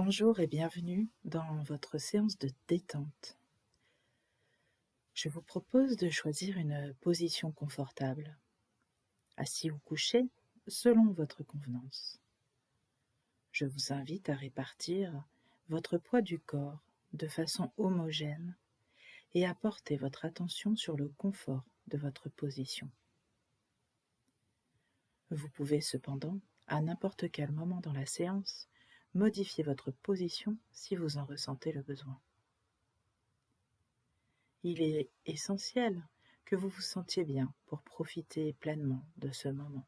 Bonjour et bienvenue dans votre séance de détente. Je vous propose de choisir une position confortable, assis ou couché, selon votre convenance. Je vous invite à répartir votre poids du corps de façon homogène et à porter votre attention sur le confort de votre position. Vous pouvez cependant, à n'importe quel moment dans la séance, modifier votre position si vous en ressentez le besoin. Il est essentiel que vous vous sentiez bien pour profiter pleinement de ce moment.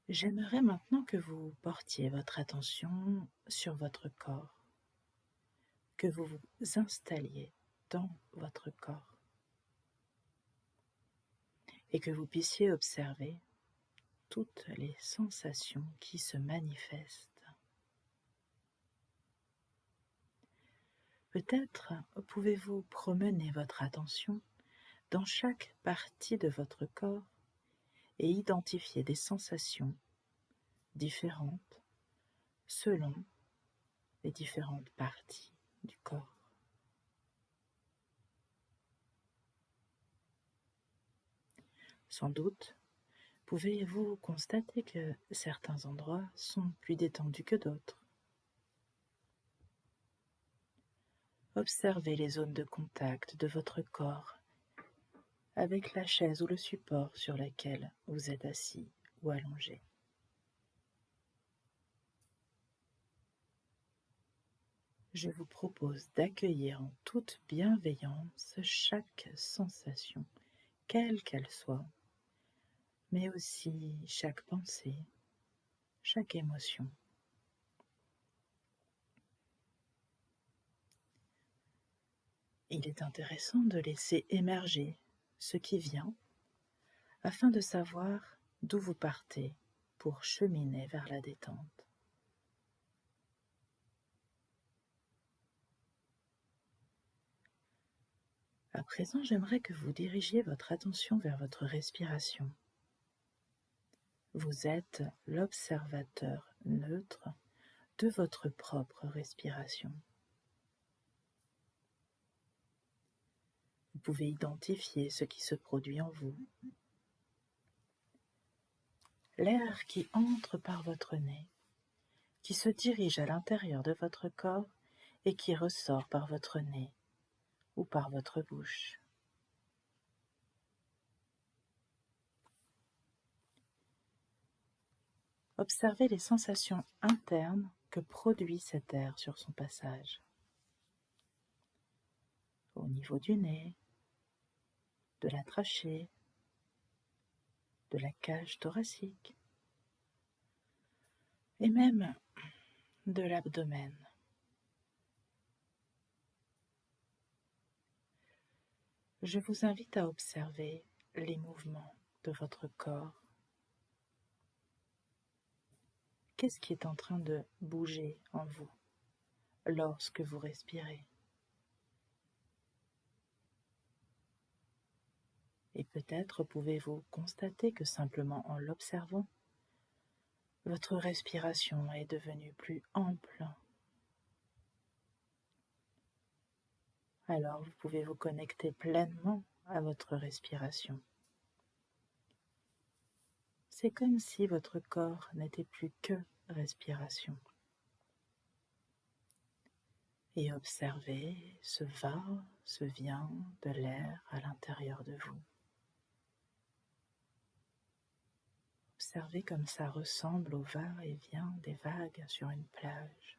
J'aimerais maintenant que vous portiez votre attention sur votre corps, que vous vous installiez dans votre corps et que vous puissiez observer toutes les sensations qui se manifestent. Peut-être pouvez-vous promener votre attention dans chaque partie de votre corps et identifier des sensations différentes selon les différentes parties du corps. Sans doute, pouvez-vous constater que certains endroits sont plus détendus que d'autres. Observez les zones de contact de votre corps avec la chaise ou le support sur lequel vous êtes assis ou allongé. Je vous propose d'accueillir en toute bienveillance chaque sensation, quelle qu'elle soit, mais aussi chaque pensée, chaque émotion. Il est intéressant de laisser émerger ce qui vient afin de savoir d'où vous partez pour cheminer vers la détente. À présent, j'aimerais que vous dirigiez votre attention vers votre respiration. Vous êtes l'observateur neutre de votre propre respiration. Vous pouvez identifier ce qui se produit en vous. L'air qui entre par votre nez, qui se dirige à l'intérieur de votre corps et qui ressort par votre nez ou par votre bouche. Observez les sensations internes que produit cet air sur son passage. Au niveau du nez, de la trachée, de la cage thoracique et même de l'abdomen. Je vous invite à observer les mouvements de votre corps. Qu'est-ce qui est en train de bouger en vous lorsque vous respirez? Et peut-être pouvez-vous constater que simplement en l'observant, votre respiration est devenue plus ample. Alors vous pouvez vous connecter pleinement à votre respiration. C'est comme si votre corps n'était plus que respiration. Et observez ce va, ce vient de l'air à l'intérieur de vous. Observez comme ça ressemble au va-et-vient des vagues sur une plage.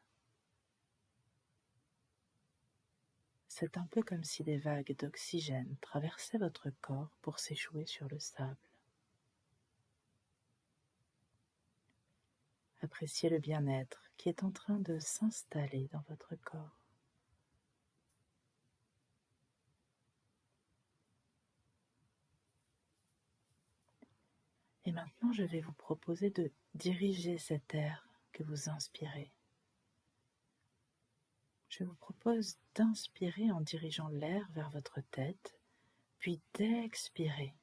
C'est un peu comme si des vagues d'oxygène traversaient votre corps pour s'échouer sur le sable. Appréciez le bien-être qui est en train de s'installer dans votre corps. Et maintenant, je vais vous proposer de diriger cet air que vous inspirez. Je vous propose d'inspirer en dirigeant l'air vers votre tête, puis d'expirer.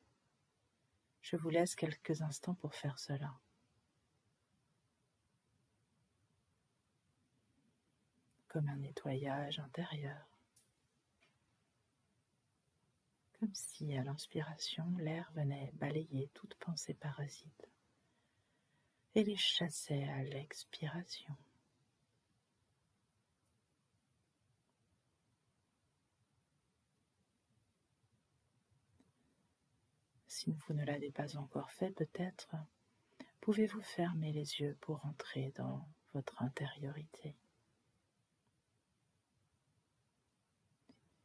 Je vous laisse quelques instants pour faire cela. comme un nettoyage intérieur. Comme si, à l'inspiration, l'air venait balayer toute pensée parasite et les chassait à l'expiration. Si vous ne l'avez pas encore fait, peut-être pouvez-vous fermer les yeux pour entrer dans votre intériorité.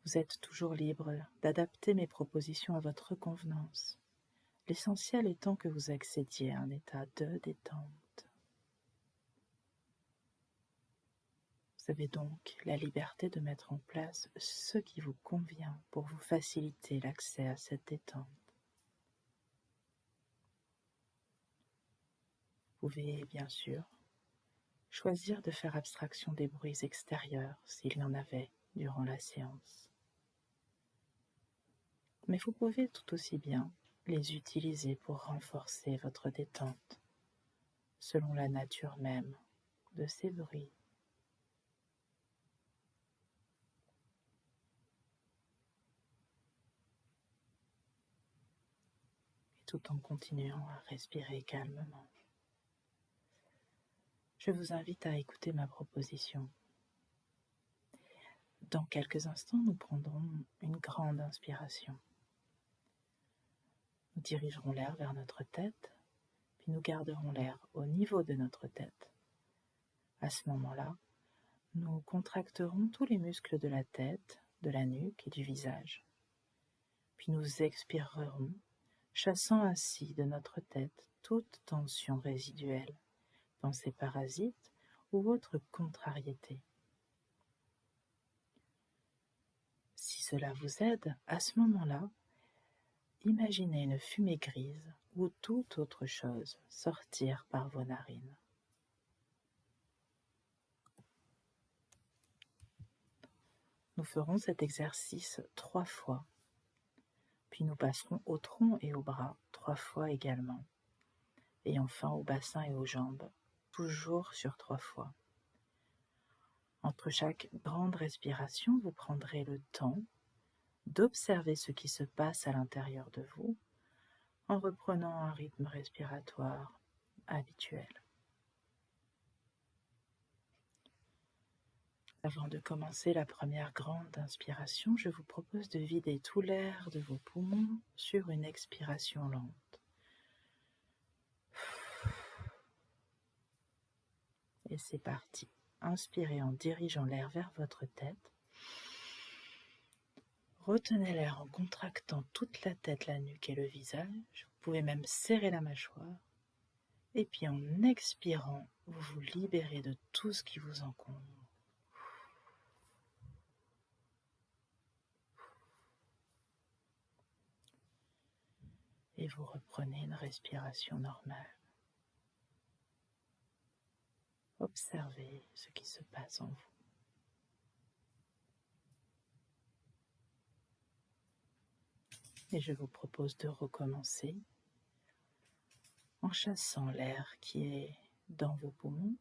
Vous êtes toujours libre d'adapter mes propositions à votre convenance, l'essentiel étant que vous accédiez à un état de détente. Vous avez donc la liberté de mettre en place ce qui vous convient pour vous faciliter l'accès à cette détente. Vous pouvez bien sûr choisir de faire abstraction des bruits extérieurs s'il y en avait durant la séance. Mais vous pouvez tout aussi bien les utiliser pour renforcer votre détente, selon la nature même de ces bruits. Et tout en continuant à respirer calmement. Je vous invite à écouter ma proposition. Dans quelques instants, nous prendrons une grande inspiration. Nous dirigerons l'air vers notre tête, puis nous garderons l'air au niveau de notre tête. À ce moment-là, nous contracterons tous les muscles de la tête, de la nuque et du visage. Puis nous expirerons, chassant ainsi de notre tête toute tension résiduelle, pensée parasite ou autre contrariété. Si cela vous aide, à ce moment-là, imaginez une fumée grise ou toute autre chose sortir par vos narines. Nous ferons cet exercice 3 fois, puis nous passerons au tronc et aux bras 3 fois également, et enfin au bassin et aux jambes, toujours sur 3 fois. Entre chaque grande respiration, vous prendrez le temps d'observer ce qui se passe à l'intérieur de vous en reprenant un rythme respiratoire habituel. Avant de commencer la première grande inspiration, je vous propose de vider tout l'air de vos poumons sur une expiration lente. Et c'est parti. Inspirez en dirigeant l'air vers votre tête. Retenez l'air en contractant toute la tête, la nuque et le visage. Vous pouvez même serrer la mâchoire. Et puis en expirant, vous vous libérez de tout ce qui vous encombre. Et vous reprenez une respiration normale. Observez ce qui se passe en vous. Et je vous propose de recommencer en chassant l'air qui est dans vos poumons.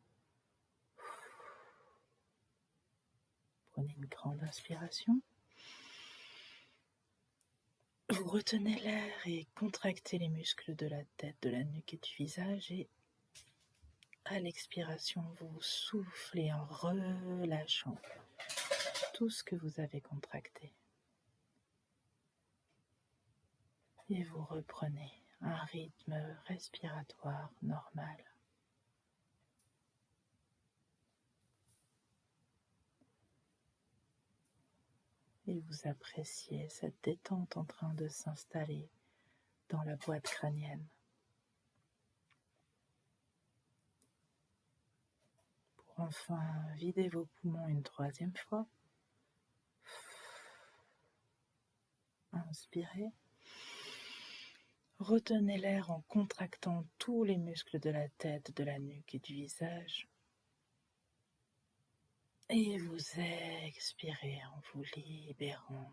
Prenez une grande inspiration. Vous retenez l'air et contractez les muscles de la tête, de la nuque et du visage. Et à l'expiration, vous soufflez en relâchant tout ce que vous avez contracté. Et vous reprenez un rythme respiratoire normal. Et vous appréciez cette détente en train de s'installer dans la boîte crânienne. Pour enfin vider vos poumons une 3e fois. Inspirez. Retenez l'air en contractant tous les muscles de la tête, de la nuque et du visage. Et vous expirez en vous libérant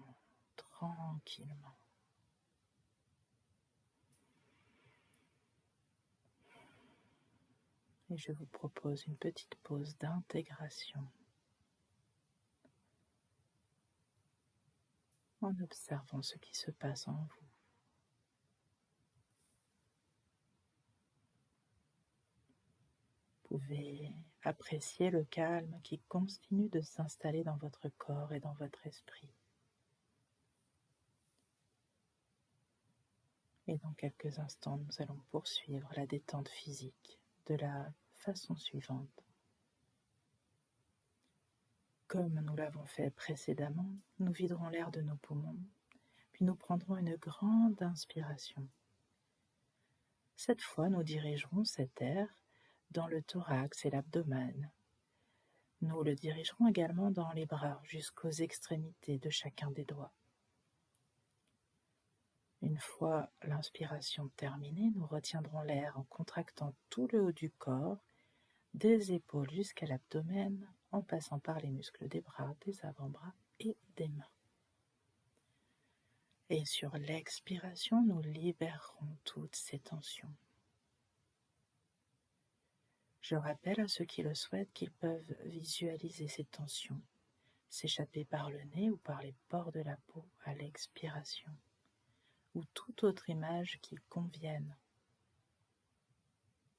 tranquillement. Et je vous propose une petite pause d'intégration. en observant ce qui se passe en vous. Vous pouvez apprécier le calme qui continue de s'installer dans votre corps et dans votre esprit. Et dans quelques instants, nous allons poursuivre la détente physique de la façon suivante. Comme nous l'avons fait précédemment, nous viderons l'air de nos poumons, puis nous prendrons une grande inspiration. Cette fois, nous dirigerons cet air dans le thorax et l'abdomen. Nous le dirigerons également dans les bras jusqu'aux extrémités de chacun des doigts. Une fois l'inspiration terminée, nous retiendrons l'air en contractant tout le haut du corps, des épaules jusqu'à l'abdomen, en passant par les muscles des bras, des avant-bras et des mains. Et sur l'expiration, nous libérerons toutes ces tensions. Je rappelle à ceux qui le souhaitent qu'ils peuvent visualiser ces tensions s'échapper par le nez ou par les pores de la peau à l'expiration, ou toute autre image qui convienne,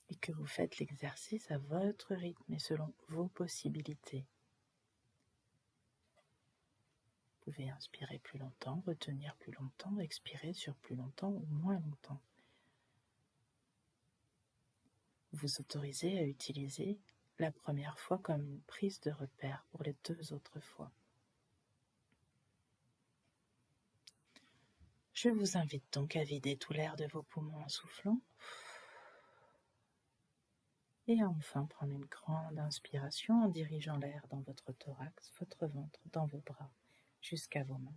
et que vous faites l'exercice à votre rythme et selon vos possibilités. Vous pouvez inspirer plus longtemps, retenir plus longtemps, expirer sur plus longtemps ou moins longtemps. Vous autorisez à utiliser la première fois comme une prise de repère pour les 2 autres fois. Je vous invite donc à vider tout l'air de vos poumons en soufflant et à enfin prendre une grande inspiration en dirigeant l'air dans votre thorax, votre ventre, dans vos bras, jusqu'à vos mains.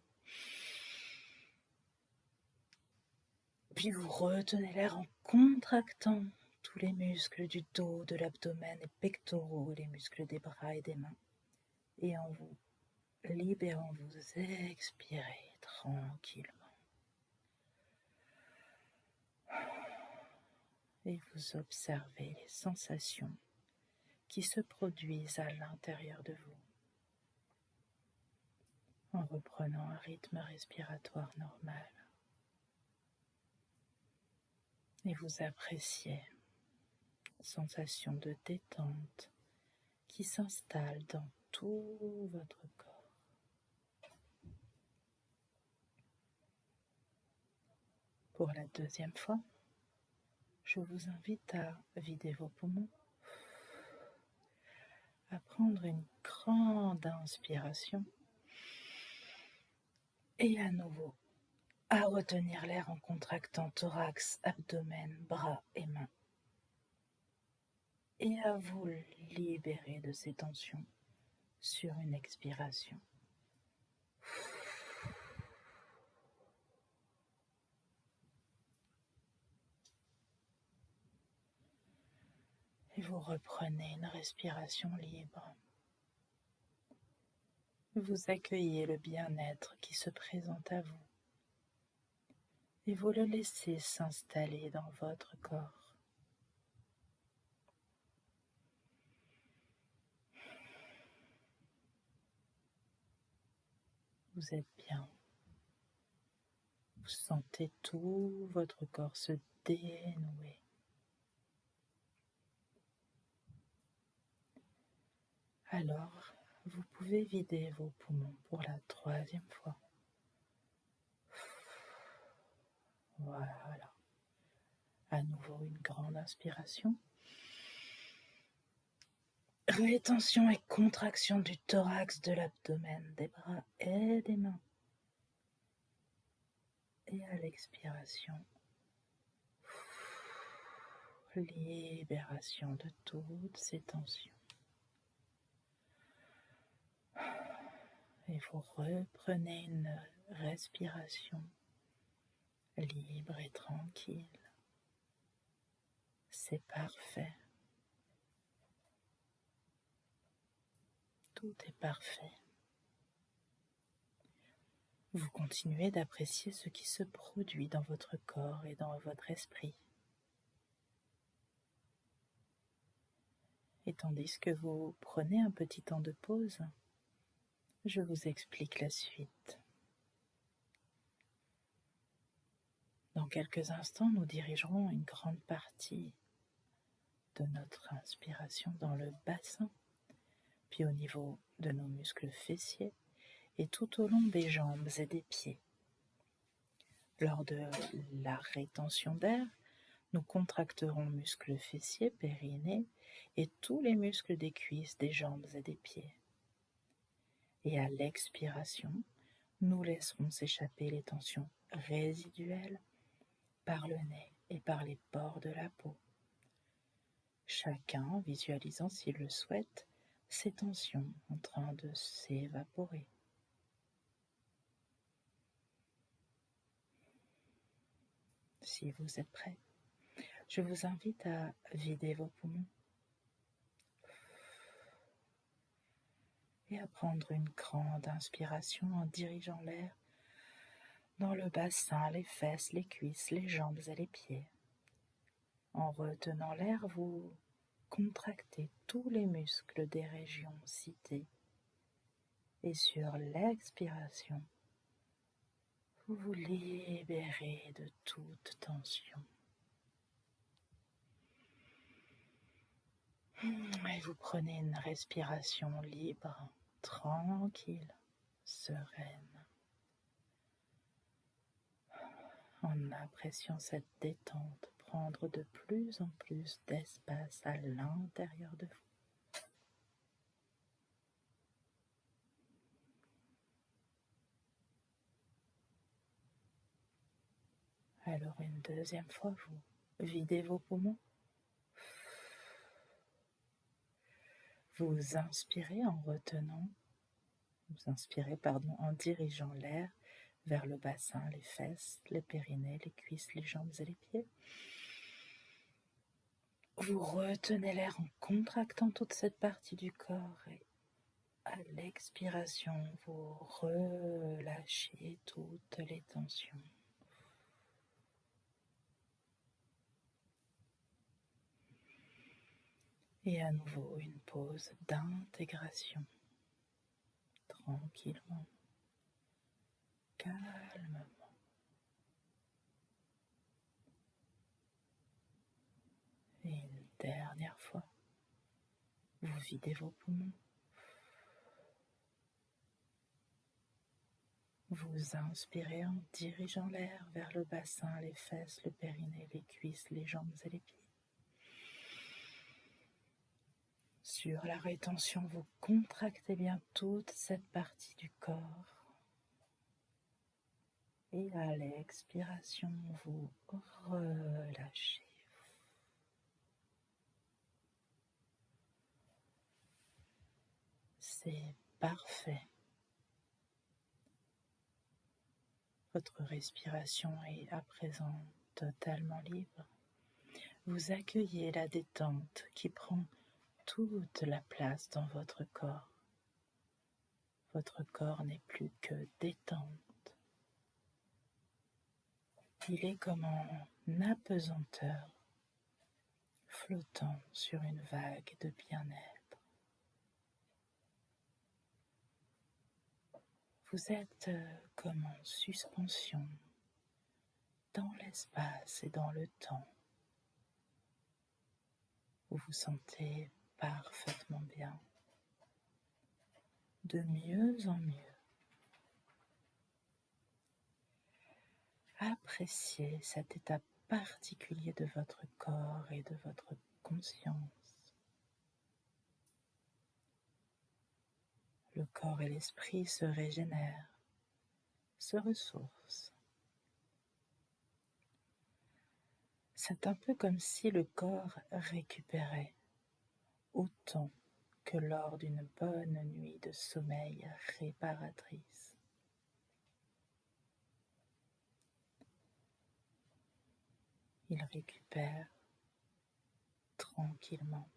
Puis vous retenez l'air en contractant tous les muscles du dos, de l'abdomen et pectoraux, les muscles des bras et des mains. Et en vous libérant, vous expirez tranquillement. Et vous observez les sensations qui se produisent à l'intérieur de vous en reprenant un rythme respiratoire normal. Et vous appréciez une sensation de détente qui s'installe dans tout votre corps. Pour la 2e fois, je vous invite à vider vos poumons, à prendre une grande inspiration et à nouveau à retenir l'air en contractant thorax, abdomen, bras et mains. Et à vous libérer de ces tensions sur une expiration. Et vous reprenez une respiration libre. Vous accueillez le bien-être qui se présente à vous et vous le laissez s'installer dans votre corps. Vous êtes bien. Vous sentez tout votre corps se dénouer. Alors, vous pouvez vider vos poumons pour la 3e fois. Voilà. À nouveau une grande inspiration. Rétention et contraction du thorax, de l'abdomen, des bras et des mains. Et à l'expiration, libération de toutes ces tensions. Et vous reprenez une respiration libre et tranquille. C'est parfait. Tout est parfait. Vous continuez d'apprécier ce qui se produit dans votre corps et dans votre esprit. Et tandis que vous prenez un petit temps de pause, je vous explique la suite. Dans quelques instants, nous dirigerons une grande partie de notre inspiration dans le bassin, puis au niveau de nos muscles fessiers et tout au long des jambes et des pieds. Lors de la rétention d'air, nous contracterons muscles fessiers, périnée et tous les muscles des cuisses, des jambes et des pieds. Et à l'expiration, nous laisserons s'échapper les tensions résiduelles par le nez et par les pores de la peau. Chacun visualisant, s'il le souhaite, ces tensions en train de s'évaporer. Si vous êtes prêt, je vous invite à vider vos poumons et à prendre une grande inspiration en dirigeant l'air dans le bassin, les fesses, les cuisses, les jambes et les pieds. En retenant l'air, vous contractez tous les muscles des régions citées et sur l'expiration, vous vous libérez de toute tension. Et vous prenez une respiration libre, tranquille, sereine, en appréciant cette détente prendre de plus en plus d'espace à l'intérieur de vous. Alors une deuxième fois, vous videz vos poumons. Vous inspirez en dirigeant l'air vers le bassin, les fesses, les périnées, les cuisses, les jambes et les pieds. Vous retenez l'air en contractant toute cette partie du corps et à l'expiration, vous relâchez toutes les tensions. Et à nouveau, une pause d'intégration, tranquillement, calmement. Et une dernière fois, vous videz vos poumons. Vous inspirez en dirigeant l'air vers le bassin, les fesses, le périnée, les cuisses, les jambes et les pieds. Sur la rétention, vous contractez bien toute cette partie du corps. Et à l'expiration, vous relâchez. C'est parfait. Votre respiration est à présent totalement libre. Vous accueillez la détente qui prend toute la place dans votre corps. Votre corps n'est plus que détente. Il est comme en apesanteur, flottant sur une vague de bien-être. Vous êtes comme en suspension dans l'espace et dans le temps. Vous vous sentez parfaitement bien, de mieux en mieux. Appréciez cet état particulier de votre corps et de votre conscience. Le corps et l'esprit se régénèrent, se ressourcent. C'est un peu comme si le corps récupérait autant que lors d'une bonne nuit de sommeil réparatrice. Il récupère tranquillement,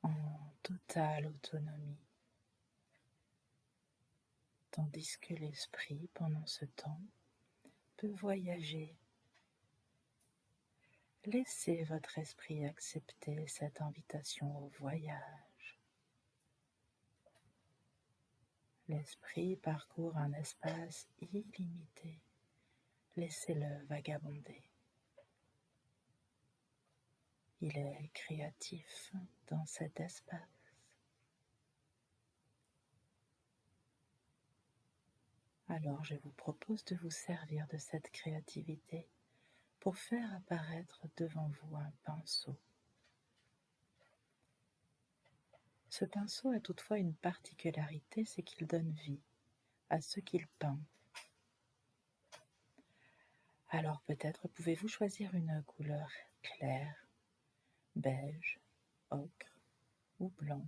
en totale autonomie, tandis que l'esprit, pendant ce temps, peut voyager. Laissez votre esprit accepter cette invitation au voyage. L'esprit parcourt un espace illimité, Laissez-le vagabonder. Il est créatif dans cet espace. Alors je vous propose de vous servir de cette créativité pour faire apparaître devant vous un pinceau. Ce pinceau a toutefois une particularité, c'est qu'il donne vie à ce qu'il peint. Alors peut-être pouvez-vous choisir une couleur claire, beige, ocre ou blanc,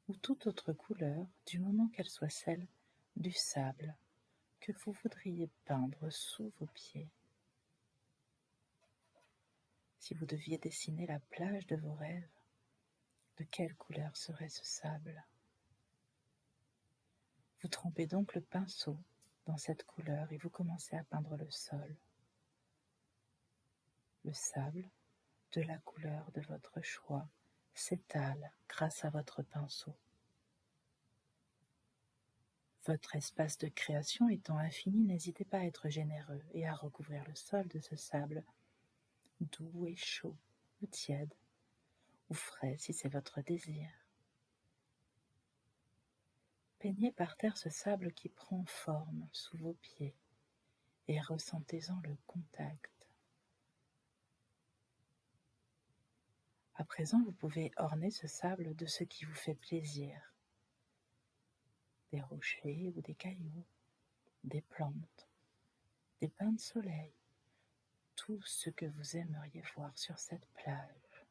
ou toute autre couleur du moment qu'elle soit celle du sable que vous voudriez peindre sous vos pieds. Si vous deviez dessiner la plage de vos rêves, de quelle couleur serait ce sable? Vous trempez donc le pinceau dans cette couleur et vous commencez à peindre le sol. Le sable, de la couleur de votre choix, s'étale grâce à votre pinceau. Votre espace de création étant infini, n'hésitez pas à être généreux et à recouvrir le sol de ce sable doux et chaud, ou tiède, ou frais si c'est votre désir. Peignez par terre ce sable qui prend forme sous vos pieds et ressentez-en le contact. À présent, vous pouvez orner ce sable de ce qui vous fait plaisir. Des rochers ou des cailloux, des plantes, des bains de soleil, tout ce que vous aimeriez voir sur cette plage.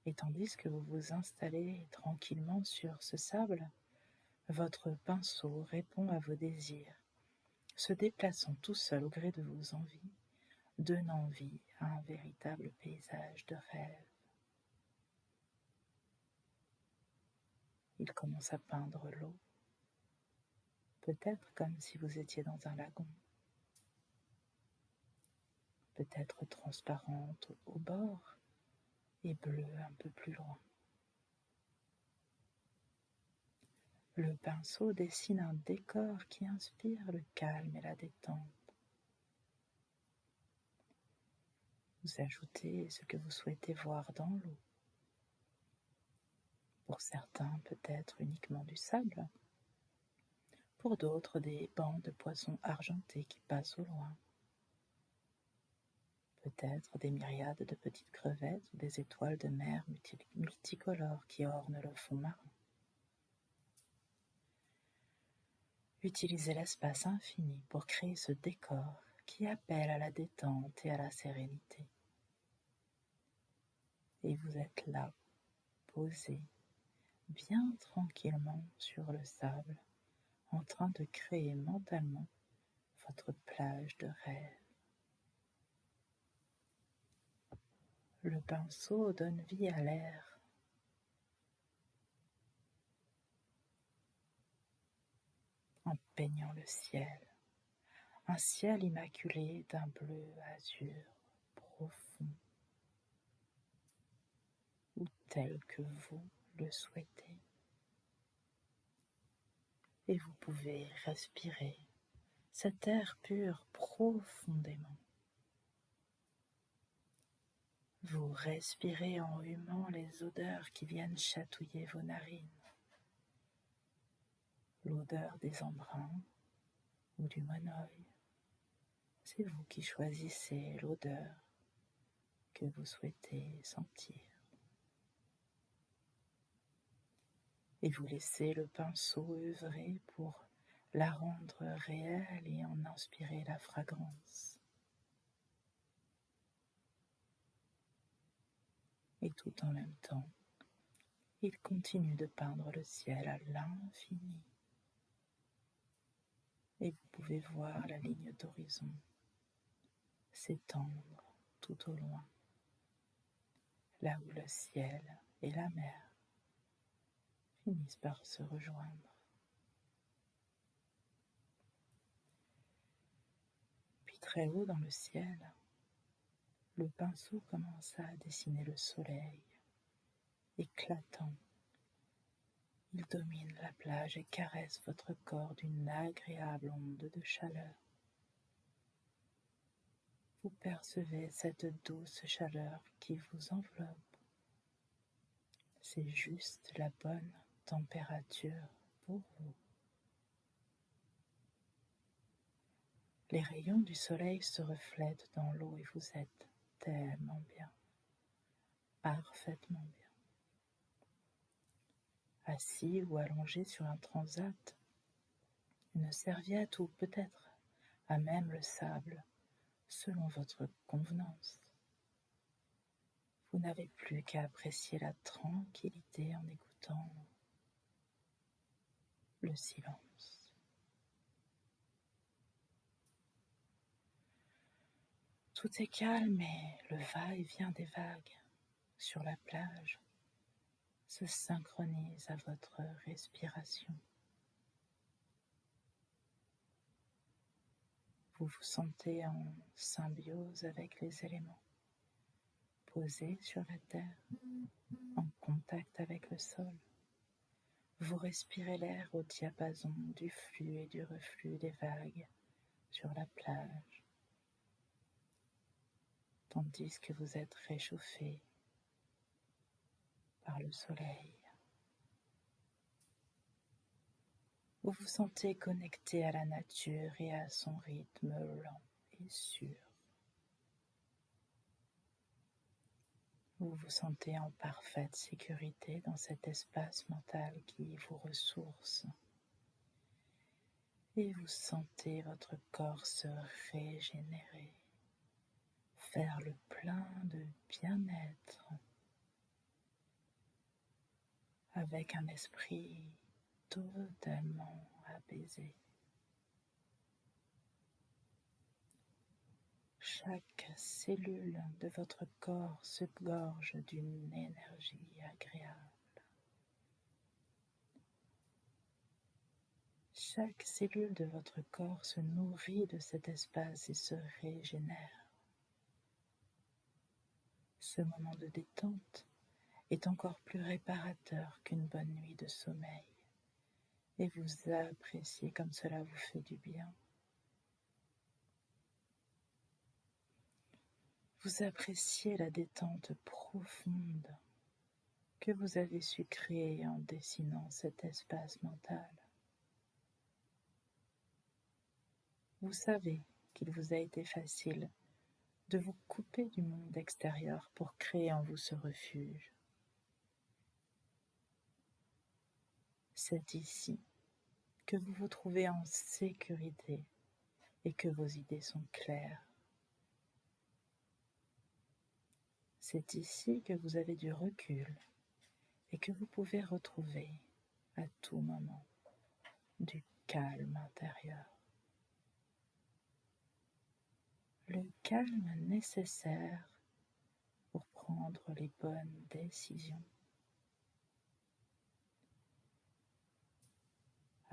Et tandis que vous vous installez tranquillement sur ce sable, votre pinceau répond à vos désirs, se déplaçant tout seul au gré de vos envies, donnant vie à un véritable paysage de rêve. Il commence à peindre l'eau, peut-être comme si vous étiez dans un lagon, peut-être transparente au bord et bleue un peu plus loin. Le pinceau dessine un décor qui inspire le calme et la détente. Vous ajoutez ce que vous souhaitez voir dans l'eau. Pour certains, peut-être uniquement du sable. Pour d'autres, des bancs de poissons argentés qui passent au loin. Peut-être des myriades de petites crevettes ou des étoiles de mer multicolores qui ornent le fond marin. Utilisez l'espace infini pour créer ce décor qui appelle à la détente et à la sérénité. Et vous êtes là, posé, bien tranquillement sur le sable, en train de créer mentalement votre plage de rêve. Le pinceau donne vie à l'air. En peignant le ciel, un ciel immaculé d'un bleu azur profond, ou tel que vous le souhaitez. Et vous pouvez respirer cet air pur profondément. Vous respirez en humant les odeurs qui viennent chatouiller vos narines. L'odeur des embruns ou du monoeil. C'est vous qui choisissez l'odeur que vous souhaitez sentir. Et vous laissez le pinceau œuvrer pour la rendre réelle et en inspirer la fragrance. Et tout en même temps, il continue de peindre le ciel à l'infini. Et vous pouvez voir la ligne d'horizon s'étendre tout au loin, là où le ciel et la mer finissent par se rejoindre. Puis très haut dans le ciel, le pinceau commence à dessiner le soleil, éclatant, Il domine la plage et caresse votre corps d'une agréable onde de chaleur. Vous percevez cette douce chaleur qui vous enveloppe. C'est juste la bonne température pour vous. Les rayons du soleil se reflètent dans l'eau et vous êtes tellement bien, parfaitement bien. Assis ou allongé sur un transat, une serviette ou peut-être à même le sable, selon votre convenance. Vous n'avez plus qu'à apprécier la tranquillité en écoutant le silence. Tout est calme et le va-et-vient des vagues sur la plage se synchronise à votre respiration. Vous vous sentez en symbiose avec les éléments, posé sur la terre, en contact avec le sol. Vous respirez l'air au diapason du flux et du reflux des vagues sur la plage, tandis que vous êtes réchauffé par le soleil. Vous vous sentez connecté à la nature et à son rythme lent et sûr. Vous vous sentez en parfaite sécurité dans cet espace mental qui vous ressource. Et vous sentez votre corps se régénérer, faire le plein de bien-être, avec un esprit totalement apaisé. Chaque cellule de votre corps se gorge d'une énergie agréable. Chaque cellule de votre corps se nourrit de cet espace et se régénère. Ce moment de détente est encore plus réparateur qu'une bonne nuit de sommeil et vous appréciez comme cela vous fait du bien. Vous appréciez la détente profonde que vous avez su créer en dessinant cet espace mental. Vous savez qu'il vous a été facile de vous couper du monde extérieur pour créer en vous ce refuge. C'est ici que vous vous trouvez en sécurité et que vos idées sont claires. C'est ici que vous avez du recul et que vous pouvez retrouver à tout moment du calme intérieur. Le calme nécessaire pour prendre les bonnes décisions.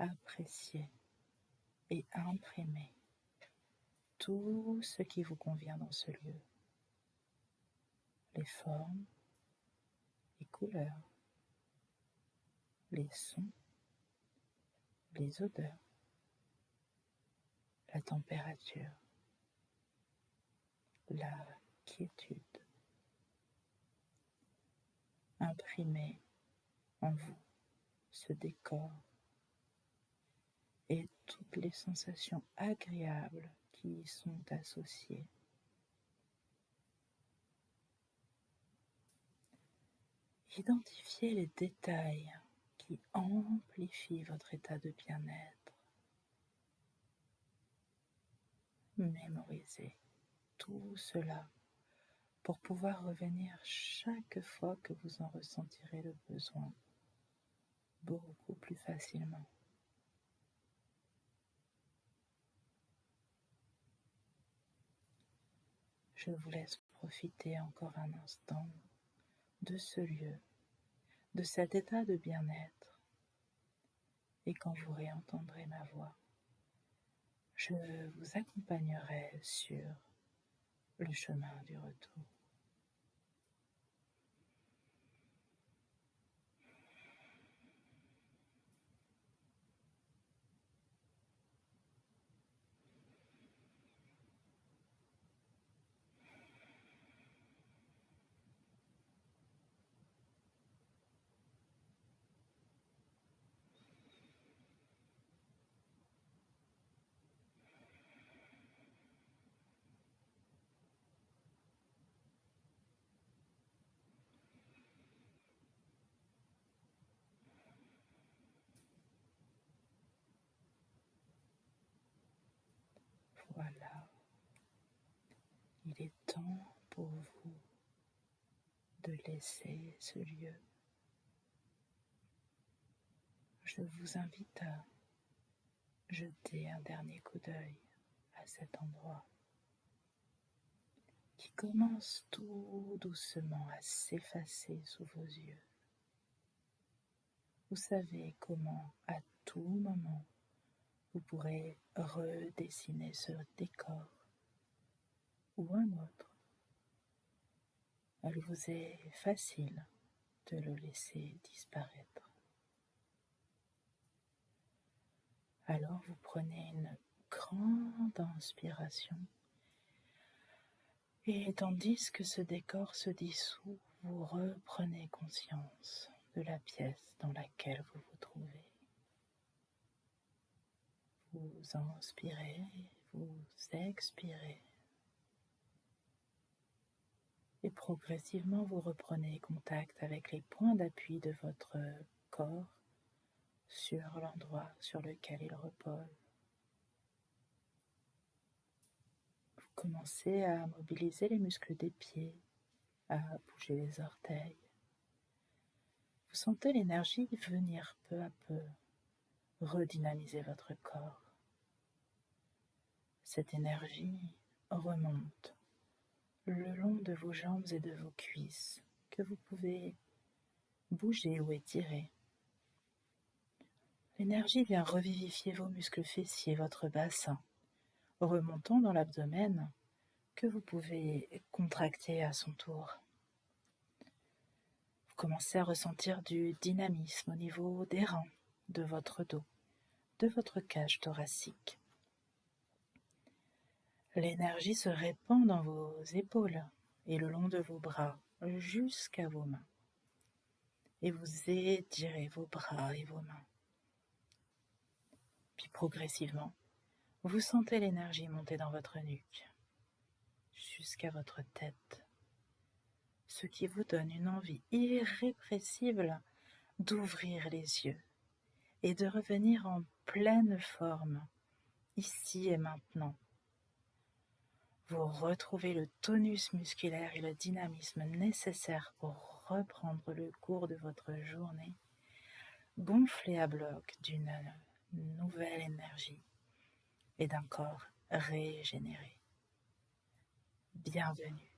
Appréciez et imprimez tout ce qui vous convient dans ce lieu. Les formes, les couleurs, les sons, les odeurs, la température, la quiétude. Imprimez en vous ce décor et toutes les sensations agréables qui y sont associées. Identifiez les détails qui amplifient votre état de bien-être. Mémorisez tout cela pour pouvoir revenir chaque fois que vous en ressentirez le besoin, beaucoup plus facilement. Je vous laisse profiter encore un instant de ce lieu, de cet état de bien-être. Et quand vous réentendrez ma voix, je vous accompagnerai sur le chemin du retour. Voilà, il est temps pour vous de laisser ce lieu. Je vous invite à jeter un dernier coup d'œil à cet endroit qui commence tout doucement à s'effacer sous vos yeux. Vous savez comment, à tout moment, vous pourrez redessiner ce décor ou un autre. Il vous est facile de le laisser disparaître. Alors vous prenez une grande inspiration et tandis que ce décor se dissout, vous reprenez conscience de la pièce dans laquelle vous vous trouvez. Vous inspirez, vous expirez et progressivement vous reprenez contact avec les points d'appui de votre corps sur l'endroit sur lequel il repose. Vous commencez à mobiliser les muscles des pieds, à bouger les orteils. Vous sentez l'énergie venir peu à peu redynamiser votre corps. Cette énergie remonte le long de vos jambes et de vos cuisses que vous pouvez bouger ou étirer. L'énergie vient revivifier vos muscles fessiers, votre bassin, remontant dans l'abdomen que vous pouvez contracter à son tour. Vous commencez à ressentir du dynamisme au niveau des reins, de votre dos, de votre cage thoracique. L'énergie se répand dans vos épaules et le long de vos bras jusqu'à vos mains. Et vous étirez vos bras et vos mains. Puis progressivement, vous sentez l'énergie monter dans votre nuque, jusqu'à votre tête, ce qui vous donne une envie irrépressible d'ouvrir les yeux et de revenir en pleine forme, ici et maintenant. Vous retrouvez le tonus musculaire et le dynamisme nécessaires pour reprendre le cours de votre journée, gonflé à bloc d'une nouvelle énergie et d'un corps régénéré. Bienvenue